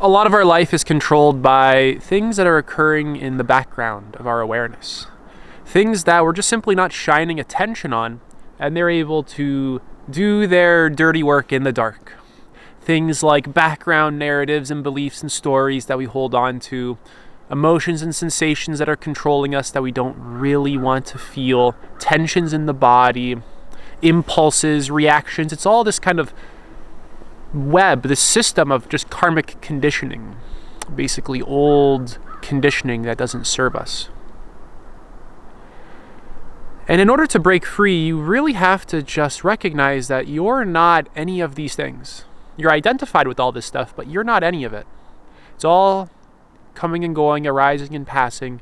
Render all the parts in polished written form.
a lot of our life is controlled by things that are occurring in the background of our awareness. Things that we're just simply not shining attention on, and they're able to do their dirty work in the dark. Things like background narratives and beliefs and stories that we hold on to, emotions and sensations that are controlling us that we don't really want to feel, tensions in the body, impulses, reactions. It's all this kind of web, this system of just karmic conditioning, basically old conditioning that doesn't serve us. And in order to break free, you really have to just recognize that you're not any of these things. You're identified with all this stuff, but you're not any of it. It's all coming and going, arising and passing.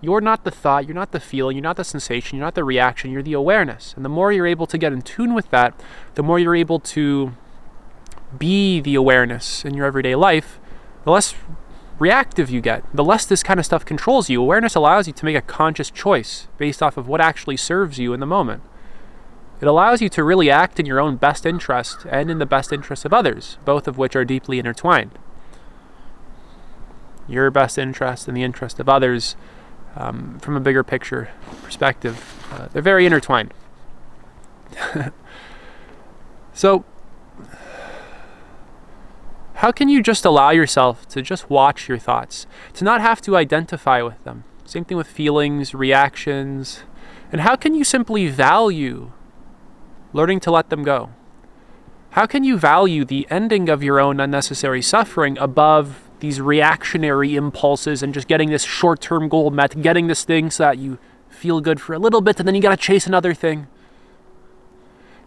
You're not the thought, you're not the feeling, you're not the sensation, you're not the reaction, you're the awareness. And the more you're able to get in tune with that, the more you're able to be the awareness in your everyday life, the less reactive you get, the less this kind of stuff controls you. Awareness allows you to make a conscious choice based off of what actually serves you in the moment. It allows you to really act in your own best interest and in the best interest of others, both of which are deeply intertwined. Your best interest and the interest of others, from a bigger picture perspective, they're very intertwined. So, how can you just allow yourself to just watch your thoughts, to not have to identify with them? Same thing with feelings, reactions. And how can you simply value learning to let them go? How can you value the ending of your own unnecessary suffering above these reactionary impulses and just getting this short-term goal met, getting this thing so that you feel good for a little bit and then you got to chase another thing?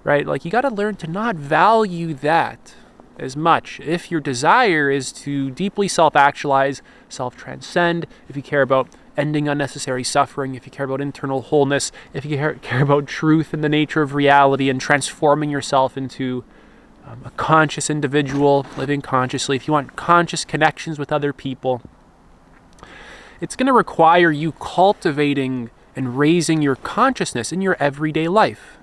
Right? Like, you got to learn to not value that as much. If your desire is to deeply self-actualize, self-transcend, if you care about ending unnecessary suffering, if you care about internal wholeness, if you care about truth and the nature of reality and transforming yourself into a conscious individual, living consciously, if you want conscious connections with other people, it's going to require you cultivating and raising your consciousness in your everyday life.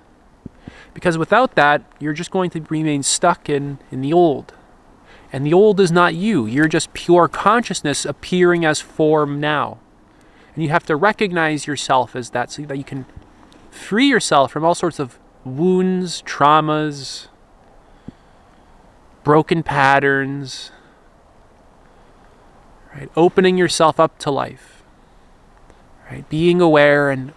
Because without that, you're just going to remain stuck in the old. And the old is not you. You're just pure consciousness appearing as form now. And you have to recognize yourself as that so that you can free yourself from all sorts of wounds, traumas, broken patterns, right? Opening yourself up to life, right? Being aware and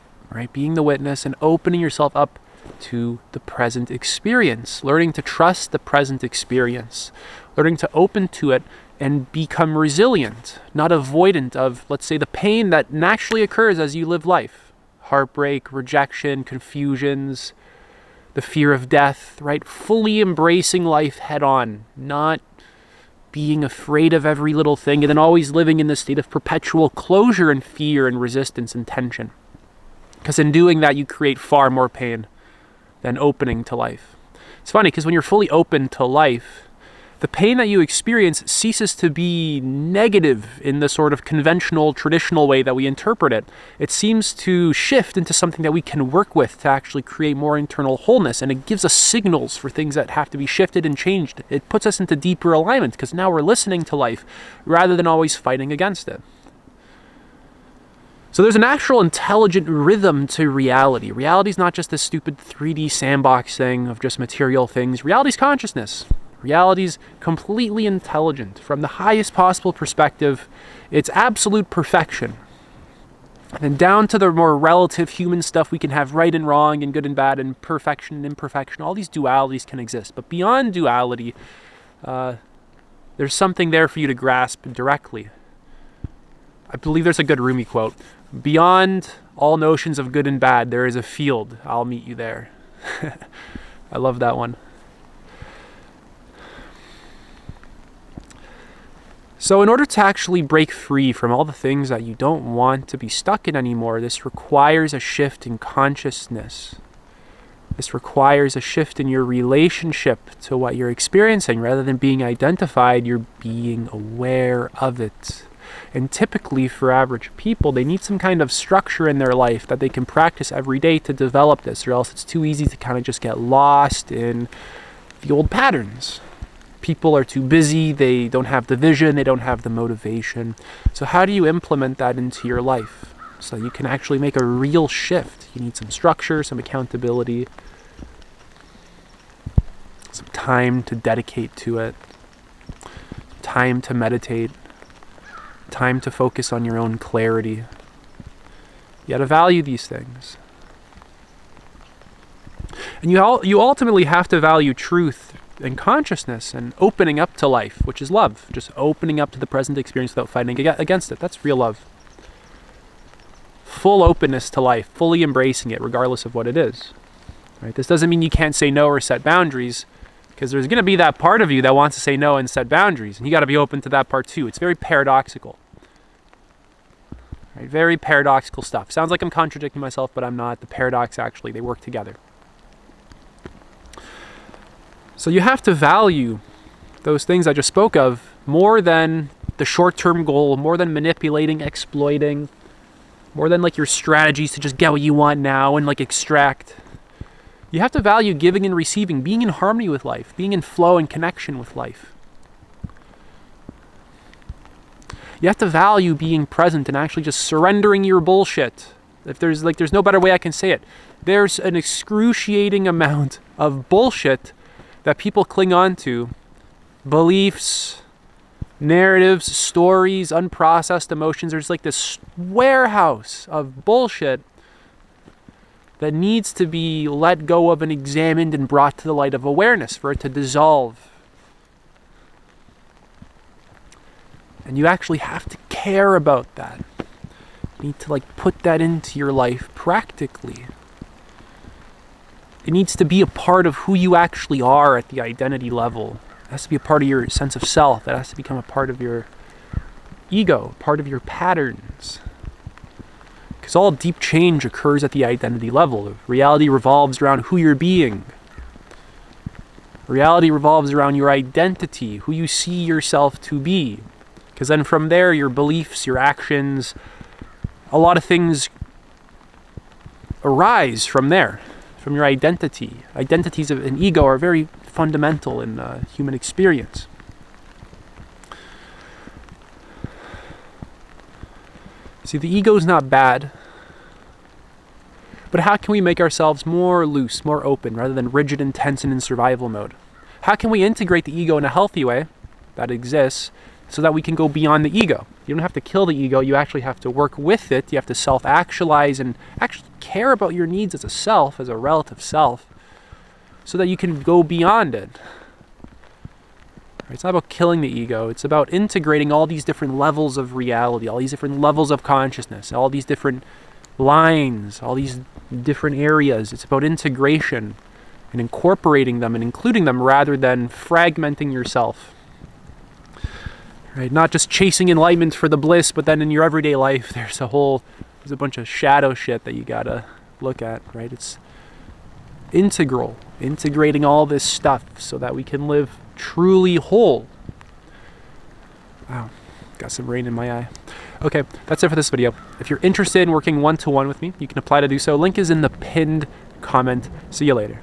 being the witness and opening yourself up to the present experience, learning to trust the present experience, learning to open to it and become resilient, not avoidant of, let's say, the pain that naturally occurs as you live life. Heartbreak, rejection, confusions, the fear of death, right? Fully embracing life head on, not being afraid of every little thing and then always living in this state of perpetual closure and fear and resistance and tension. Because in doing that, you create far more pain than opening to life. It's funny because when you're fully open to life, the pain that you experience ceases to be negative in the sort of conventional, traditional way that we interpret it. It seems to shift into something that we can work with to actually create more internal wholeness, and it gives us signals for things that have to be shifted and changed. It puts us into deeper alignment because now we're listening to life rather than always fighting against it. So there's an actual intelligent rhythm to reality. Reality is not just this stupid 3D sandbox thing of just material things. Reality is consciousness. Reality is completely intelligent. From the highest possible perspective, it's absolute perfection. And down to the more relative human stuff, we can have right and wrong and good and bad and perfection and imperfection. All these dualities can exist. But beyond duality, there's something there for you to grasp directly. I believe there's a good Rumi quote. Beyond all notions of good and bad, there is a field. I'll meet you there. I love that one. So in order to actually break free from all the things that you don't want to be stuck in anymore, this requires a shift in consciousness. This requires a shift in your relationship to what you're experiencing. Rather than being identified, you're being aware of it. And typically for average people, they need some kind of structure in their life that they can practice every day to develop this, or else it's too easy to kind of just get lost in the old patterns. People are too busy, they don't have the vision, they don't have the motivation. So how do you implement that into your life so you can actually make a real shift? You need some structure, some accountability, some time to dedicate to it, time to meditate, time to focus on your own clarity. You got to value these things. And you ultimately have to value truth and consciousness and opening up to life, which is love. Just opening up to the present experience without fighting against it. That's real love. Full openness to life, fully embracing it regardless of what it is. Right? This doesn't mean you can't say no or set boundaries, because there's going to be that part of you that wants to say no and set boundaries, and you got to be open to that part too. It's very paradoxical. Right? Very paradoxical stuff. Sounds like I'm contradicting myself, but I'm not. The paradox, actually, they work together. So you have to value those things I just spoke of more than the short-term goal, more than manipulating, exploiting, more than like your strategies to just get what you want now and like extract. You have to value giving and receiving, being in harmony with life, being in flow and connection with life. You have to value being present and actually just surrendering your bullshit. If there's no better way I can say it. There's an excruciating amount of bullshit that people cling on to, beliefs, narratives, stories, unprocessed emotions. There's like this warehouse of bullshit that needs to be let go of and examined and brought to the light of awareness for it to dissolve. And you actually have to care about that. You need to like put that into your life practically. It needs to be a part of who you actually are at the identity level. It has to be a part of your sense of self. It has to become a part of your ego, part of your patterns. Because all deep change occurs at the identity level. Reality revolves around who you're being. Reality revolves around your identity, who you see yourself to be. Because then from there, your beliefs, your actions, a lot of things arise from there. From your identity. Identities and ego are very fundamental in human experience. See, the ego is not bad, but how can we make ourselves more loose, more open, rather than rigid and tense and in survival mode? How can we integrate the ego in a healthy way that exists so that we can go beyond the ego? You don't have to kill the ego, you actually have to work with it. You have to self-actualize and actually care about your needs as a self, as a relative self, so that you can go beyond it. It's not about killing the ego, it's about integrating all these different levels of reality, all these different levels of consciousness, all these different lines, all these different areas. It's about integration and incorporating them and including them rather than fragmenting yourself. Right? Not just chasing enlightenment for the bliss, but then in your everyday life, there's a bunch of shadow shit that you gotta look at, right? It's integrating all this stuff so that we can live truly whole. Wow, got some rain in my eye. Okay, that's it for this video. If you're interested in working one-to-one with me, you can apply to do so. Link is in the pinned comment. See you later.